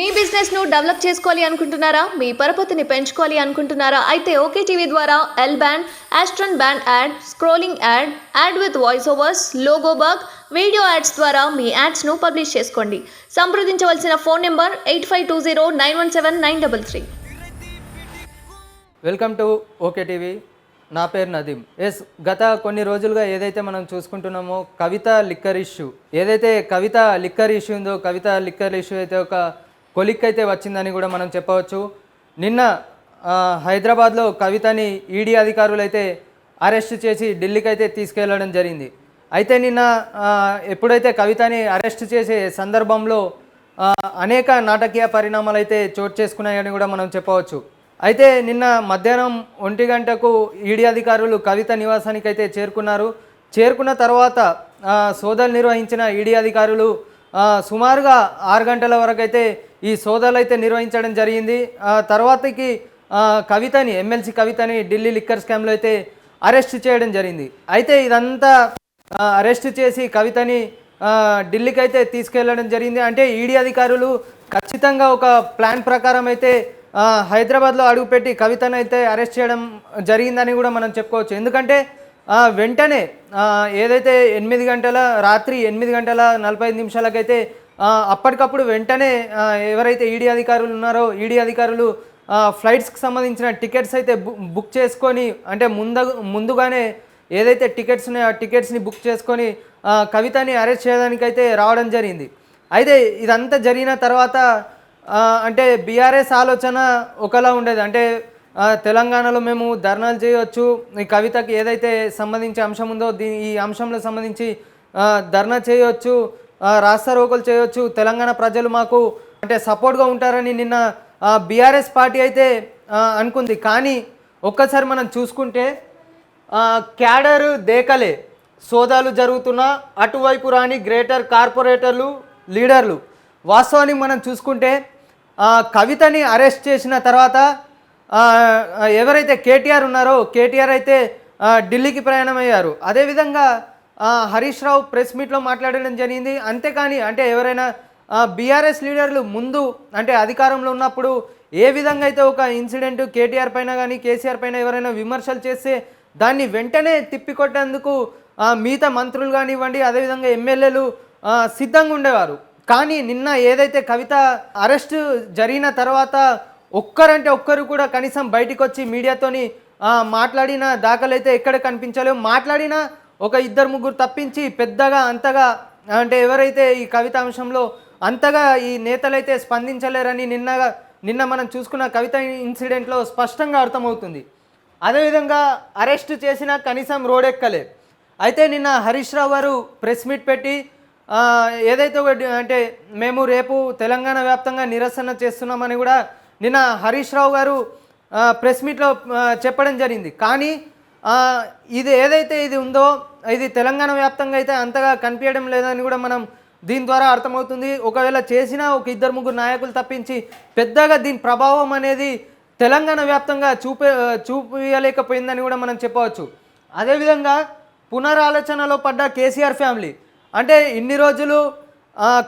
మీ business ను develop చేసుకోవాలి అనుకుంటున్నారా? మీ పరపతిని పెంచుకోవాలి అనుకుంటున్నారా? అయితే ఓకే టీవీ ద్వారా L band, aston band ad, scrolling ad, ad with voice overs, logo bug, video ads ద్వారా మీ యాడ్స్ ను పబ్లిష్ చేసుకోండి. సంప్రదించవలసిన phone number 8520917933. Welcome to OK TV. నా పేరు నదీం. గత కొన్ని రోజులుగా ఏదైతే మనం చూసుకుంటున్నామో కవిత లిక్కర్ ఇష్యూ, ఏదైతే కవిత లిక్కర్ ఇష్యూ ఉందో, కవిత లిక్కర్ ఇష్యూ అయితే ఒక కొలిక్ అయితే వచ్చిందని కూడా మనం చెప్పవచ్చు. నిన్న హైదరాబాద్లో కవితని ఈడీ అధికారులు అయితే అరెస్ట్ చేసి ఢిల్లీకి అయితే తీసుకెళ్లడం జరిగింది. అయితే నిన్న ఎప్పుడైతే కవితని అరెస్ట్ చేసే సందర్భంలో అనేక నాటకీయ పరిణామాలు అయితే చోటు చేసుకున్నాయని కూడా మనం చెప్పవచ్చు. అయితే నిన్న మధ్యాహ్నం 1 గంటకు ఈడీ అధికారులు కవిత నివాసానికి అయితే చేరుకున్నారు. చేరుకున్న తర్వాత సోదాలు నిర్వహించిన ఈడీ అధికారులు సుమారుగా 6 గంటల వరకు అయితే ఈ సోదాలు అయితే నిర్వహించడం జరిగింది. తర్వాతకి కవితని, ఎమ్మెల్సీ కవితని ఢిల్లీ లిక్కర్ స్కామ్లో అయితే అరెస్ట్ చేయడం జరిగింది. అయితే ఇదంతా అరెస్ట్ చేసి కవితని ఢిల్లీకి అయితే తీసుకెళ్లడం జరిగింది. అంటే ఈడీ అధికారులు ఖచ్చితంగా ఒక ప్లాన్ ప్రకారం అయితే హైదరాబాద్లో అడుగుపెట్టి కవితను అయితే అరెస్ట్ చేయడం జరిగిందని కూడా మనం చెప్పుకోవచ్చు. ఎందుకంటే వెంటనే ఏదైతే రాత్రి 8:45 అప్పటికప్పుడు వెంటనే ఎవరైతే ఈడీ అధికారులు ఉన్నారో ఈడీ అధికారులు ఫ్లైట్స్కి సంబంధించిన టికెట్స్ అయితే బుక్ చేసుకొని, అంటే ముందుగానే ఏదైతే టికెట్స్ ఉన్నాయో ఆ టికెట్స్ని బుక్ చేసుకొని కవితని అరెస్ట్ చేయడానికి అయితే రావడం జరిగింది. అయితే ఇదంతా జరిగిన తర్వాత అంటే బీఆర్ఎస్ ఆలోచన ఒకలా ఉండేది. అంటే తెలంగాణలో మేము ధర్నాలు చేయవచ్చు, ఈ కవితకి ఏదైతే సంబంధించి అంశం ఉందో ఈ అంశంలో సంబంధించి ధర్నా చేయవచ్చు, రాస్తారోకోలు చేయవచ్చు, తెలంగాణ ప్రజలు మాకు అంటే సపోర్ట్గా ఉంటారని నిన్న బీఆర్ఎస్ పార్టీ అయితే అనుకుంది. కానీ ఒక్కసారి మనం చూసుకుంటే క్యాడర్ దేకలే, సోదాలు జరుగుతున్న అటువైపు రాని గ్రేటర్ కార్పొరేటర్లు, లీడర్లు. వాస్తవానికి మనం చూసుకుంటే కవితని అరెస్ట్ చేసిన తర్వాత ఎవరైతే కేటీఆర్ ఉన్నారో కేటీఆర్ అయితే ఢిల్లీకి ప్రయాణమయ్యారు. అదేవిధంగా హరీష్ రావు ప్రెస్ మీట్లో మాట్లాడడం జరిగింది. అంతేకాని అంటే ఎవరైనా బీఆర్ఎస్ లీడర్లు ముందు అంటే అధికారంలో ఉన్నప్పుడు ఏ విధంగా అయితే ఒక ఇన్సిడెంట్ కేటీఆర్ పైన కానీ కేసీఆర్ పైన ఎవరైనా విమర్శలు చేస్తే దాన్ని వెంటనే తిప్పికొట్టేందుకు మిగతా మంత్రులు కానివ్వండి, అదేవిధంగా ఎమ్మెల్యేలు సిద్ధంగా ఉండేవారు. కానీ నిన్న ఏదైతే కవిత అరెస్ట్ జరిగిన తర్వాత ఒక్కరు కూడా కనీసం బయటికి వచ్చి మీడియాతోని మాట్లాడిన దాఖలైతే ఎక్కడ కనిపించలేవు. మాట్లాడిన ఒక 2-3 తప్పించి పెద్దగా అంతగా అంటే ఎవరైతే ఈ కవిత అంశంలో అంతగా ఈ నేతలైతే స్పందించలేరని నిన్న మనం చూసుకున్న కవిత ఇన్సిడెంట్లో స్పష్టంగా అర్థమవుతుంది. అదేవిధంగా అరెస్ట్ చేసిన కనీసం రోడెక్కలే. అయితే నిన్న హరీష్ రావు గారు ప్రెస్ మీట్ పెట్టి ఏదైతే అంటే మేము రేపు తెలంగాణ వ్యాప్తంగా నిరసన చేస్తున్నామని కూడా నిన్న హరీష్ రావు గారు ప్రెస్ మీట్లో చెప్పడం జరిగింది. కానీ ఇది ఏదైతే ఇది ఉందో ఇది తెలంగాణ వ్యాప్తంగా అయితే అంతగా కనిపించడం లేదని కూడా మనం దీని ద్వారా అర్థమవుతుంది. ఒకవేళ చేసినా ఒక 2-3 నాయకులు తప్పించి పెద్దగా దీని ప్రభావం అనేది తెలంగాణ వ్యాప్తంగా చూపించలేకపోయిందని కూడా మనం చెప్పవచ్చు. అదేవిధంగా పునరాలోచనలో పడ్డ కేసీఆర్ ఫ్యామిలీ, అంటే ఇన్ని రోజులు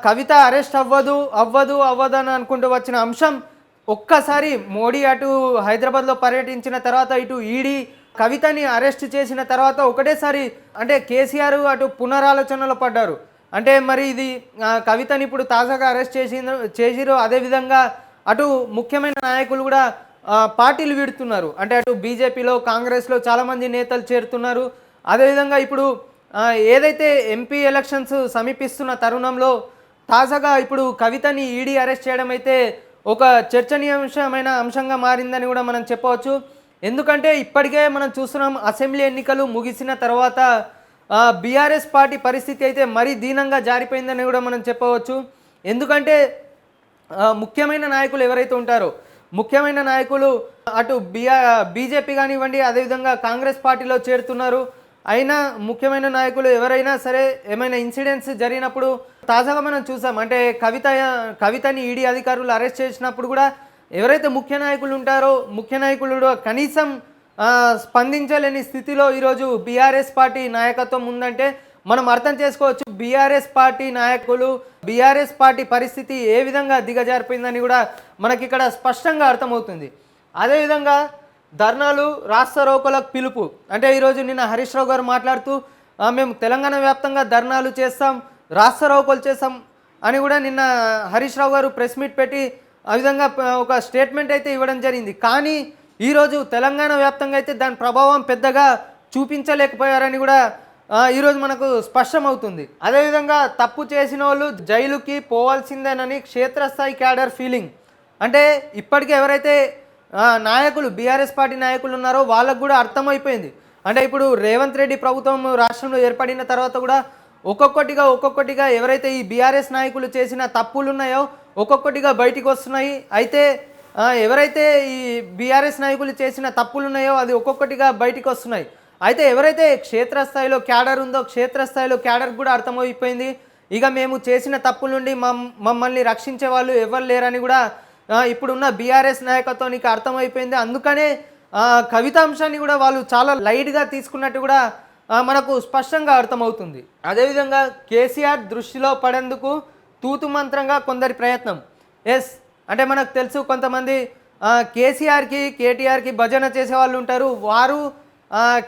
కవిత అరెస్ట్ అవ్వదు అని అనుకుంటూ వచ్చిన అంశం ఒక్కసారి మోడీ అటు హైదరాబాద్లో పర్యటించిన తర్వాత ఇటు ఈడీ కవితని అరెస్ట్ చేసిన తర్వాత ఒకటేసారి అంటే కేసీఆర్ అటు పునరాలోచనలో పడ్డారు. అంటే మరి ఇది కవితని ఇప్పుడు తాజాగా అరెస్ట్ చేసిరు. అదేవిధంగా అటు ముఖ్యమైన నాయకులు కూడా పార్టీలు వీడుతున్నారు. అంటే అటు బీజేపీలో, కాంగ్రెస్లో చాలామంది నేతలు చేరుతున్నారు. అదేవిధంగా ఇప్పుడు ఏదైతే ఎంపీ ఎలక్షన్స్ సమీపిస్తున్న తరుణంలో తాజాగా ఇప్పుడు కవితని ఈడీ అరెస్ట్ చేయడం అయితే ఒక చర్చనీయాంశమైన అంశంగా మారిందని కూడా మనం చెప్పవచ్చు. ఎందుకంటే ఇప్పటికే మనం చూస్తున్నాం అసెంబ్లీ ఎన్నికలు ముగిసిన తర్వాత బీఆర్ఎస్ పార్టీ పరిస్థితి అయితే మరీ దీనంగా జారిపోయిందని కూడా మనం చెప్పవచ్చు. ఎందుకంటే ముఖ్యమైన నాయకులు ఎవరైతే ఉంటారో ముఖ్యమైన నాయకులు అటు బీజేపీ కానివ్వండి, అదేవిధంగా కాంగ్రెస్ పార్టీలో చేరుతున్నారు. అయినా ముఖ్యమైన నాయకులు ఎవరైనా సరే ఏమైనా ఇన్సిడెంట్స్ జరిగినప్పుడు తాజాగా మనం చూసాం. అంటే కవితని ఈడీ అధికారులు అరెస్ట్ చేసినప్పుడు కూడా ఎవరైతే ముఖ్య నాయకులు ఉంటారో ముఖ్య నాయకులు కనీసం స్పందించలేని స్థితిలో ఈరోజు బీఆర్ఎస్ పార్టీ నాయకత్వం ఉందంటే మనం అర్థం చేసుకోవచ్చు. బీఆర్ఎస్ పార్టీ నాయకులు బీఆర్ఎస్ పార్టీ పరిస్థితి ఏ విధంగా దిగజారిపోయిందని కూడా మనకి ఇక్కడ స్పష్టంగా అర్థమవుతుంది. అదేవిధంగా ధర్నాలు రాస్తారోకోలకు పిలుపు అంటే ఈరోజు నిన్న హరీష్ రావు గారు మాట్లాడుతూ మేము తెలంగాణ వ్యాప్తంగా ధర్నాలు చేస్తాం, రాస్తారోకోలు చేస్తాం అని కూడా నిన్న హరీష్ రావు గారు ప్రెస్ మీట్ పెట్టి ఆ విధంగా ఒక స్టేట్మెంట్ అయితే ఇవ్వడం జరిగింది. కానీ ఈరోజు తెలంగాణ వ్యాప్తంగా అయితే దాని ప్రభావం పెద్దగా చూపించలేకపోయారని కూడా ఈరోజు మనకు స్పష్టమవుతుంది. అదేవిధంగా తప్పు చేసిన వాళ్ళు జైలుకి పోవాల్సిందేనని క్షేత్రస్థాయి క్యాడర్ ఫీలింగ్ అంటే ఇప్పటికే ఎవరైతే నాయకులు బీఆర్ఎస్ పార్టీ నాయకులు ఉన్నారో వాళ్ళకు కూడా అర్థమైపోయింది. అంటే ఇప్పుడు రేవంత్ రెడ్డి ప్రభుత్వం రాష్ట్రంలో ఏర్పడిన తర్వాత కూడా ఒక్కొక్కటిగా ఎవరైతే ఈ బీఆర్ఎస్ నాయకులు చేసిన తప్పులు ఉన్నాయో ఒక్కొక్కటిగా బయటికి వస్తున్నాయి. అయితే ఎవరైతే ఈ బీఆర్ఎస్ నాయకులు చేసిన తప్పులు ఉన్నాయో అది ఒక్కొక్కటిగా బయటికి వస్తున్నాయి. అయితే ఎవరైతే క్షేత్రస్థాయిలో క్యాడర్ ఉందో క్షేత్రస్థాయిలో క్యాడర్ కూడా అర్థమైపోయింది, ఇక మేము చేసిన తప్పుల నుండి మమ్మల్ని రక్షించే వాళ్ళు ఎవరు లేరని కూడా ఇప్పుడున్న బీఆర్ఎస్ నాయకత్వానికి అర్థమైపోయింది. అందుకనే కవిత అంశాన్ని కూడా వాళ్ళు చాలా లైట్గా తీసుకున్నట్టు కూడా మనకు స్పష్టంగా అర్థమవుతుంది. అదేవిధంగా కేసీఆర్ దృష్టిలో పడేందుకు తూతు మంత్రంగా కొందరి ప్రయత్నం. అంటే మనకు తెలుసు కొంతమంది కేసీఆర్కి కేటీఆర్కి భజన చేసే వాళ్ళు ఉంటారు. వారు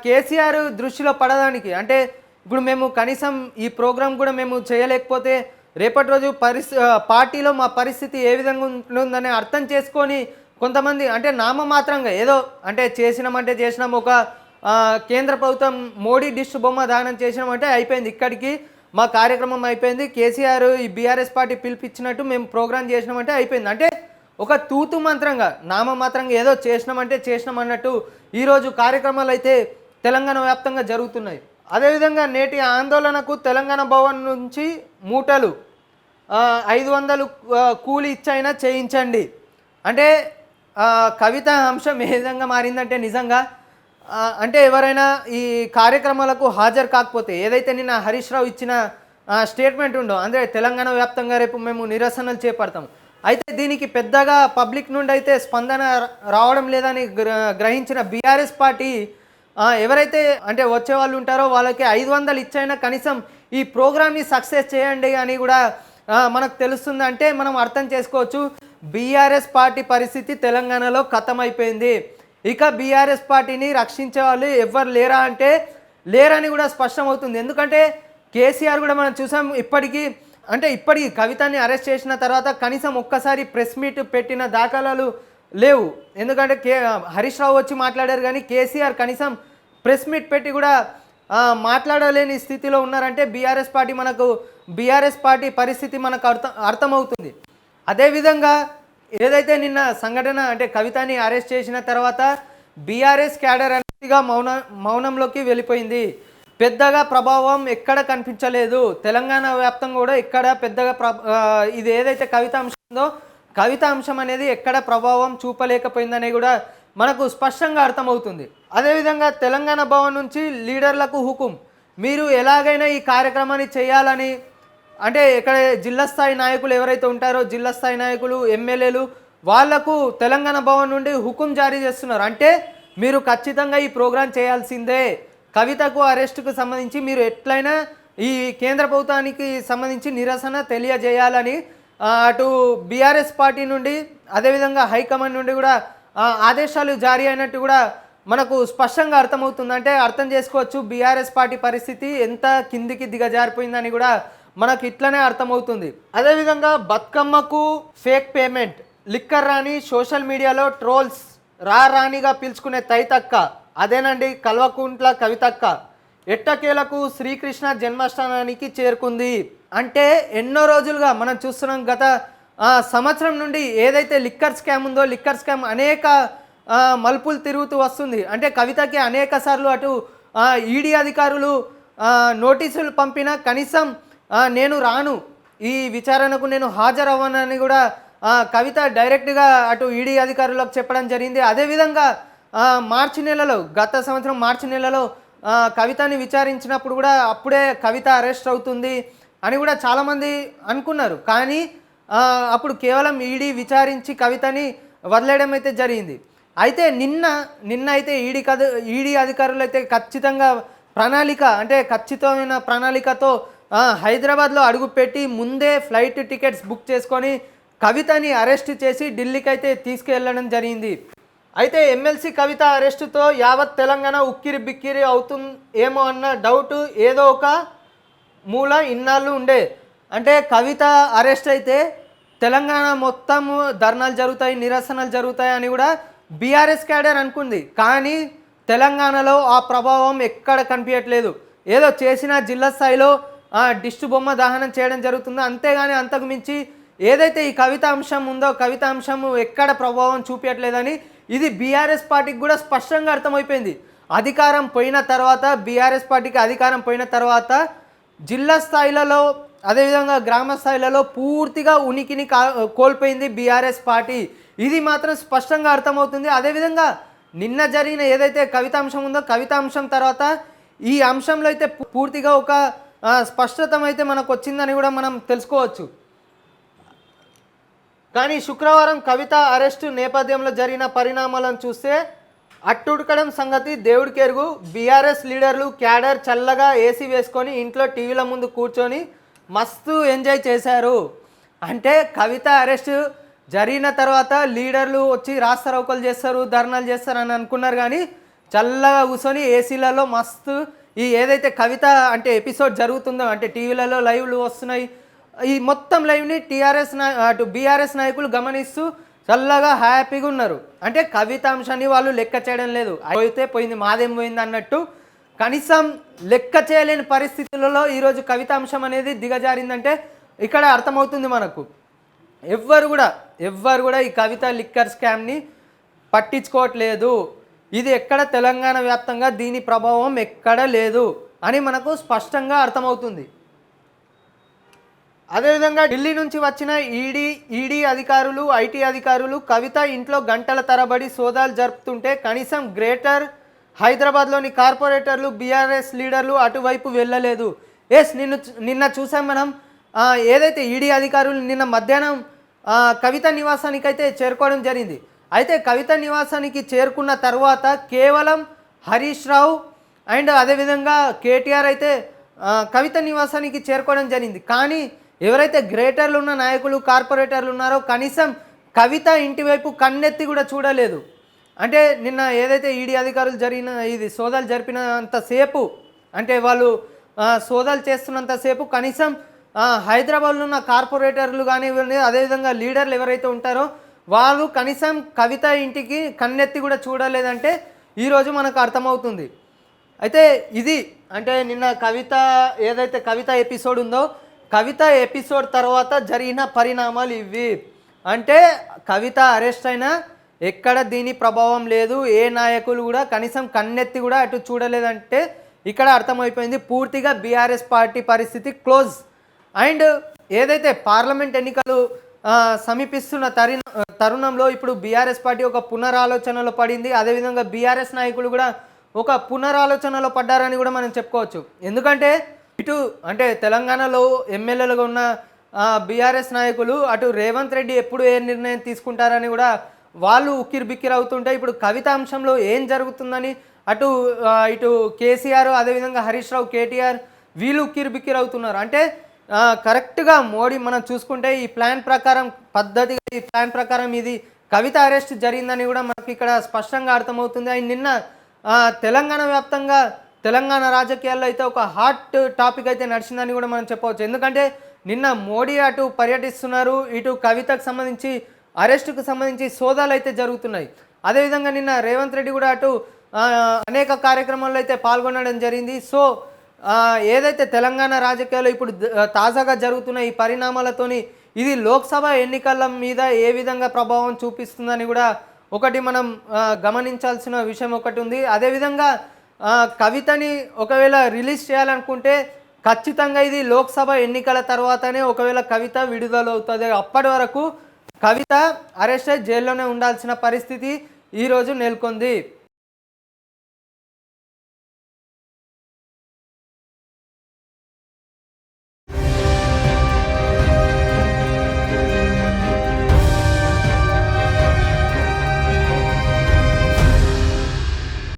కేసీఆర్ దృష్టిలో పడడానికి అంటే ఇప్పుడు మేము కనీసం ఈ ప్రోగ్రాం కూడా మేము చేయలేకపోతే రేపటి రోజు పార్టీలో మా పరిస్థితి ఏ విధంగా ఉంటుందని అర్థం చేసుకొని కొంతమంది అంటే నామమాత్రంగా ఏదో అంటే చేసినాం ఒక కేంద్ర ప్రభుత్వం మోడీ డిష్ బొమ్మ దానం చేసినామంటే అయిపోయింది, ఇక్కడికి మా కార్యక్రమం అయిపోయింది, కేసీఆర్ ఈ బీఆర్ఎస్ పార్టీ పిలిపించినట్టు మేము ప్రోగ్రాం చేసినామంటే అయిపోయింది. అంటే ఒక తూతు మంత్రంగా నామమాత్రంగా ఏదో చేసినాం అన్నట్టు ఈరోజు కార్యక్రమాలు అయితే తెలంగాణ వ్యాప్తంగా జరుగుతున్నాయి. అదేవిధంగా నేటి ఆందోళనకు తెలంగాణ భవన్ నుంచి మూటలు 500 కూలి ఇచ్చైనా చేయించండి అంటే కవిత అంశం ఏ విధంగా మారిందంటే నిజంగా అంటే ఎవరైనా ఈ కార్యక్రమాలకు హాజరు కాకపోతే ఏదైతే నిన్న హరీష్ రావు ఇచ్చిన స్టేట్మెంట్ ఉండో అంటే తెలంగాణ వ్యాప్తంగా రేపు మేము నిరసనలు చేపడతాం, అయితే దీనికి పెద్దగా పబ్లిక్ నుండి అయితే స్పందన రావడం లేదని గ్రహించిన బీఆర్ఎస్ పార్టీ ఎవరైతే అంటే వచ్చే వాళ్ళు ఉంటారో వాళ్ళకి 500 ఇచ్చైనా కనీసం ఈ ప్రోగ్రామ్ని సక్సెస్ చేయండి అని కూడా మనకు తెలుస్తుంది. అంటే మనం అర్థం చేసుకోవచ్చు బీఆర్ఎస్ పార్టీ పరిస్థితి తెలంగాణలో ఖతమైపోయింది. ఇక బీఆర్ఎస్ పార్టీని రక్షించే వాళ్ళు ఎవరు లేరా అంటే లేరని కూడా స్పష్టమవుతుంది. ఎందుకంటే కేసీఆర్ కూడా మనం చూసాం ఇప్పటికీ కవితని అరెస్ట్ చేసిన తర్వాత కనీసం ఒక్కసారి ప్రెస్ మీట్ పెట్టిన దాఖలాలు లేవు. ఎందుకంటే హరీష్ రావు వచ్చి మాట్లాడారు కానీ కేసీఆర్ కనీసం ప్రెస్ మీట్ పెట్టి కూడా మాట్లాడలేని స్థితిలో ఉన్నారంటే బీఆర్ఎస్ పార్టీ పరిస్థితి మనకు అర్థమవుతుంది. అదేవిధంగా ఏదైతే నిన్న సంఘటన అంటే కవితని అరెస్ట్ చేసిన తర్వాత బీఆర్ఎస్ క్యాడర్ అనేదిగా మౌనంలోకి వెళ్ళిపోయింది. పెద్దగా ప్రభావం ఎక్కడ కనిపించలేదు. తెలంగాణ వ్యాప్తంగా కూడా ఎక్కడ పెద్దగా ఇది ఏదైతే కవిత అంశం ఉందో కవిత అంశం అనేది ఎక్కడ ప్రభావం చూపలేకపోయిందనే కూడా మనకు స్పష్టంగా అర్థమవుతుంది. అదేవిధంగా తెలంగాణ భవన్ నుంచి లీడర్లకు హుకుం, మీరు ఎలాగైనా ఈ కార్యక్రమాన్ని చేయాలని అంటే ఇక్కడ జిల్లా స్థాయి నాయకులు ఎవరైతే ఉంటారో జిల్లా స్థాయి నాయకులు ఎమ్మెల్యేలు వాళ్లకు తెలంగాణ భవన్ నుండి హుకుం జారీ చేస్తున్నారు. అంటే మీరు ఖచ్చితంగా ఈ ప్రోగ్రాం చేయాల్సిందే, కవితకు అరెస్టుకు సంబంధించి మీరు ఎట్లయినా ఈ కేంద్ర ప్రభుత్వానికి సంబంధించి నిరసన తెలియజేయాలని అటు బీఆర్ఎస్ పార్టీ నుండి అదేవిధంగా హైకమాండ్ నుండి కూడా ఆదేశాలు జారీ అయినట్టు కూడా మనకు స్పష్టంగా అర్థమవుతుంది. అంటే అర్థం చేసుకోవచ్చు బీఆర్ఎస్ పార్టీ పరిస్థితి ఎంత కిందికి దిగజారిపోయిందని కూడా మనకు ఇట్లనే అర్థమవుతుంది. అదేవిధంగా బతుకమ్మకు ఫేక్ పేమెంట్, లిక్కర్ రాణి సోషల్ మీడియాలో ట్రోల్స్, రాణిగా పిలుచుకునే తైతక్క అదేనండి కల్వకుంట్ల కవితక్క ఎట్టకేలకు శ్రీకృష్ణ జన్మాష్టమానికి చేరుకుంది. అంటే ఎన్నో రోజులుగా మనం చూస్తున్నాం గత సంవత్సరం నుండి ఏదైతే లిక్కర్ స్కామ్ ఉందో లిక్కర్ స్కామ్ అనేక మలుపులు తిరుగుతూ వస్తుంది. అంటే కవితకి అనేక సార్లు అటు ఈడీ అధికారులు నోటీసులు పంపినా కనీసం నేను రాను, ఈ విచారణకు నేను హాజరవ్వనని కూడా కవిత డైరెక్ట్గా అటు ఈడీ అధికారులకు చెప్పడం జరిగింది. అదేవిధంగా గత సంవత్సరం మార్చి నెలలో కవితని విచారించినప్పుడు కూడా అప్పుడే కవిత అరెస్ట్ అవుతుంది అని కూడా చాలామంది అనుకున్నారు. కానీ అప్పుడు కేవలం ఈడీ విచారించి కవితని వదిలేయడం అయితే జరిగింది. అయితే నిన్న అయితే ఈడీ అధికారులు అయితే ఖచ్చితంగా ఖచ్చితమైన ప్రణాళికతో హైదరాబాద్లో అడుగుపెట్టి ముందే ఫ్లైట్ టికెట్స్ బుక్ చేసుకొని కవితని అరెస్ట్ చేసి ఢిల్లీకి అయితే తీసుకెళ్ళడం జరిగింది. అయితే ఎమ్మెల్సీ కవిత అరెస్టుతో యావత్ తెలంగాణ ఉక్కిరి బిక్కిరి అవుతుంది ఏమో అన్న డౌట్ ఏదో ఒక మూల ఇన్నాళ్ళు ఉండే. అంటే కవిత అరెస్ట్ అయితే తెలంగాణ మొత్తం ధర్నాలు జరుగుతాయి, నిరసనలు జరుగుతాయి అని కూడా బీఆర్ఎస్ క్యాడర్ అనుకుంది. కానీ తెలంగాణలో ఆ ప్రభావం ఎక్కడ కనిపించట్లేదు. ఏదో చేసిన జిల్లా స్థాయిలో డిస్టు బొమ్మ దహనం చేయడం జరుగుతుందో, అంతేగాని అంతకు మించి ఏదైతే ఈ కవిత అంశం ఉందో కవిత అంశం ఎక్కడ ప్రభావం చూపించట్లేదని ఇది బీఆర్ఎస్ పార్టీకి కూడా స్పష్టంగా అర్థమైపోయింది. అధికారం పోయిన తర్వాత బీఆర్ఎస్ పార్టీకి అధికారం పోయిన తర్వాత జిల్లా స్థాయిలలో అదేవిధంగా గ్రామ స్థాయిలలో పూర్తిగా ఉనికిని కోల్పోయింది బీఆర్ఎస్ పార్టీ. ఇది మాత్రం స్పష్టంగా అర్థమవుతుంది. అదేవిధంగా నిన్న జరిగిన ఏదైతే కవిత అంశం ఉందో కవిత అంశం తర్వాత ఈ అంశంలో అయితే పూర్తిగా ఒక స్పష్టత అయితే మనకు వచ్చిందని కూడా మనం తెలుసుకోవచ్చు. కానీ శుక్రవారం కవిత అరెస్టు నేపథ్యంలో జరిగిన పరిణామాలను చూస్తే అట్టుడుకడం సంగతి దేవుడికి ఎరుగు. బీఆర్ఎస్ లీడర్లు క్యాడర్ చల్లగా ఏసీ వేసుకొని ఇంట్లో టీవీల ముందు కూర్చొని మస్తు ఎంజాయ్ చేశారు. అంటే కవిత అరెస్ట్ జరిగిన తర్వాత లీడర్లు వచ్చి రాస్తారోకలు చేస్తారు, ధర్నాలు చేస్తారు అని అనుకున్నారు. కానీ చల్లగా కూర్చొని ఏసీలలో మస్తు ఈ ఏదైతే కవిత అంటే ఎపిసోడ్ జరుగుతుందో అంటే టీవీలలో లైవ్లు వస్తున్నాయి, ఈ మొత్తం లైవ్ని అటు బీఆర్ఎస్ నాయకులు గమనిస్తూ చల్లగా హ్యాపీగా ఉన్నారు. అంటే కవిత అంశాన్ని వాళ్ళు లెక్క చేయడం లేదు. అయితే పోయింది మాదేం పోయింది అన్నట్టు కనీసం లెక్క చేయలేని పరిస్థితులలో ఈరోజు కవిత అంశం అనేది దిగజారిందంటే ఇక్కడ అర్థమవుతుంది మనకు. ఎవ్వరు కూడా ఈ కవిత లిక్కర్ స్కామ్ని పట్టించుకోవట్లేదు. ఇది ఎక్కడ తెలంగాణ వ్యాప్తంగా దీని ప్రభావం ఎక్కడ లేదు అని మనకు స్పష్టంగా అర్థమవుతుంది. అదేవిధంగా ఢిల్లీ నుంచి వచ్చిన ఈడీ అధికారులు, ఐటీ అధికారులు కవిత ఇంట్లో గంటల తరబడి సోదాలు జరుపుతుంటే కనీసం గ్రేటర్ హైదరాబాద్లోని కార్పొరేటర్లు, బీఆర్ఎస్ లీడర్లు అటువైపు వెళ్ళలేదు. నిన్న చూసాం మనం. ఏదైతే ఈడీ అధికారులు నిన్న మధ్యాహ్నం కవిత నివాసానికి అయితే చేరుకోవడం జరిగింది. అయితే కవిత నివాసానికి చేరుకున్న తర్వాత కేవలం హరీష్ రావు అండ్ అదేవిధంగా కేటీఆర్ అయితే కవిత నివాసానికి చేరుకోవడం జరిగింది. కానీ ఎవరైతే గ్రేటర్లు ఉన్న నాయకులు, కార్పొరేటర్లు ఉన్నారో కనీసం కవిత ఇంటి వైపు కన్నెత్తి కూడా చూడలేదు. అంటే నిన్న ఏదైతే ఈడీ అధికారులు ఇది సోదాలు జరిపినంతసేపు అంటే వాళ్ళు సోదాలు చేస్తున్నంతసేపు కనీసం హైదరాబాద్లో ఉన్న కార్పొరేటర్లు కానివ్వండి, అదేవిధంగా లీడర్లు ఎవరైతే ఉంటారో వాళ్ళు కనీసం కవిత ఇంటికి కన్నెత్తి కూడా చూడలేదంటే ఈరోజు మనకు అర్థమవుతుంది. అయితే ఇది అంటే నిన్న కవిత ఏదైతే కవిత ఎపిసోడ్ ఉందో కవిత ఎపిసోడ్ తర్వాత జరిగిన పరిణామాలు ఇవి. అంటే కవిత అరెస్ట్ అయినా ఎక్కడ దీని ప్రభావం లేదు, ఏ నాయకులు కూడా కనీసం కన్నెత్తి కూడా అటు చూడలేదంటే ఇక్కడ అర్థమైపోయింది పూర్తిగా బీఆర్ఎస్ పార్టీ పరిస్థితి క్లోజ్. అండ్ ఏదైతే పార్లమెంట్ ఎన్నికలు సమీపిస్తున్న తరుణంలో ఇప్పుడు బీఆర్ఎస్ పార్టీ ఒక పునరాలోచనలో పడింది. అదేవిధంగా బీఆర్ఎస్ నాయకులు కూడా ఒక పునరాలోచనలో పడ్డారని కూడా మనం చెప్పుకోవచ్చు. ఎందుకంటే ఇటు అంటే తెలంగాణలో ఎమ్మెల్యేలుగా ఉన్న బీఆర్ఎస్ నాయకులు అటు రేవంత్ రెడ్డి ఎప్పుడు ఏ నిర్ణయం తీసుకుంటారని కూడా వాళ్ళు ఉక్కిరి బిక్కిరి అవుతుంటే ఇప్పుడు కవిత అంశంలో ఏం జరుగుతుందని ఇటు కేసీఆర్ అదేవిధంగా హరీష్ రావు, కేటీఆర్ వీళ్ళు ఉక్కిరి బిక్కిరి అవుతున్నారు. అంటే కరెక్ట్గా మోడీ మనం చూసుకుంటే ఈ ప్లాన్ ప్రకారం పద్ధతిగా ఈ ప్లాన్ ప్రకారం ఇది కవిత అరెస్ట్ జరిగిందని కూడా మనకి ఇక్కడ స్పష్టంగా అర్థమవుతుంది. అండ్ నిన్న తెలంగాణ వ్యాప్తంగా తెలంగాణ రాజకీయాల్లో అయితే ఒక హాట్ టాపిక్ అయితే నడిచిందని కూడా మనం చెప్పవచ్చు. ఎందుకంటే నిన్న మోడీ అటు పర్యటిస్తున్నారు, ఇటు కవితకు సంబంధించి అరెస్టుకు సంబంధించి సోదాలు అయితే జరుగుతున్నాయి. అదేవిధంగా నిన్న రేవంత్ రెడ్డి కూడా అటు అనేక కార్యక్రమాల్లో అయితే పాల్గొనడం జరిగింది. సో ఏదైతే తెలంగాణ రాజకీయాల్లో ఇప్పుడు తాజాగా జరుగుతున్న ఈ పరిణామాలతోని ఇది లోక్సభ ఎన్నికల మీద ఏ విధంగా ప్రభావం చూపిస్తుందని కూడా ఒకటి మనం గమనించాల్సిన విషయం ఒకటి ఉంది. అదేవిధంగా కవితని ఒకవేళ రిలీజ్ చేయాలనుకుంటే ఖచ్చితంగా ఇది లోక్సభ ఎన్నికల తర్వాతనే ఒకవేళ కవిత విడుదలవుతుంది. అప్పటి వరకు కవిత అరెస్ట్ అయ్యి జైల్లోనే ఉండాల్సిన పరిస్థితి ఈరోజు నెలకొంది.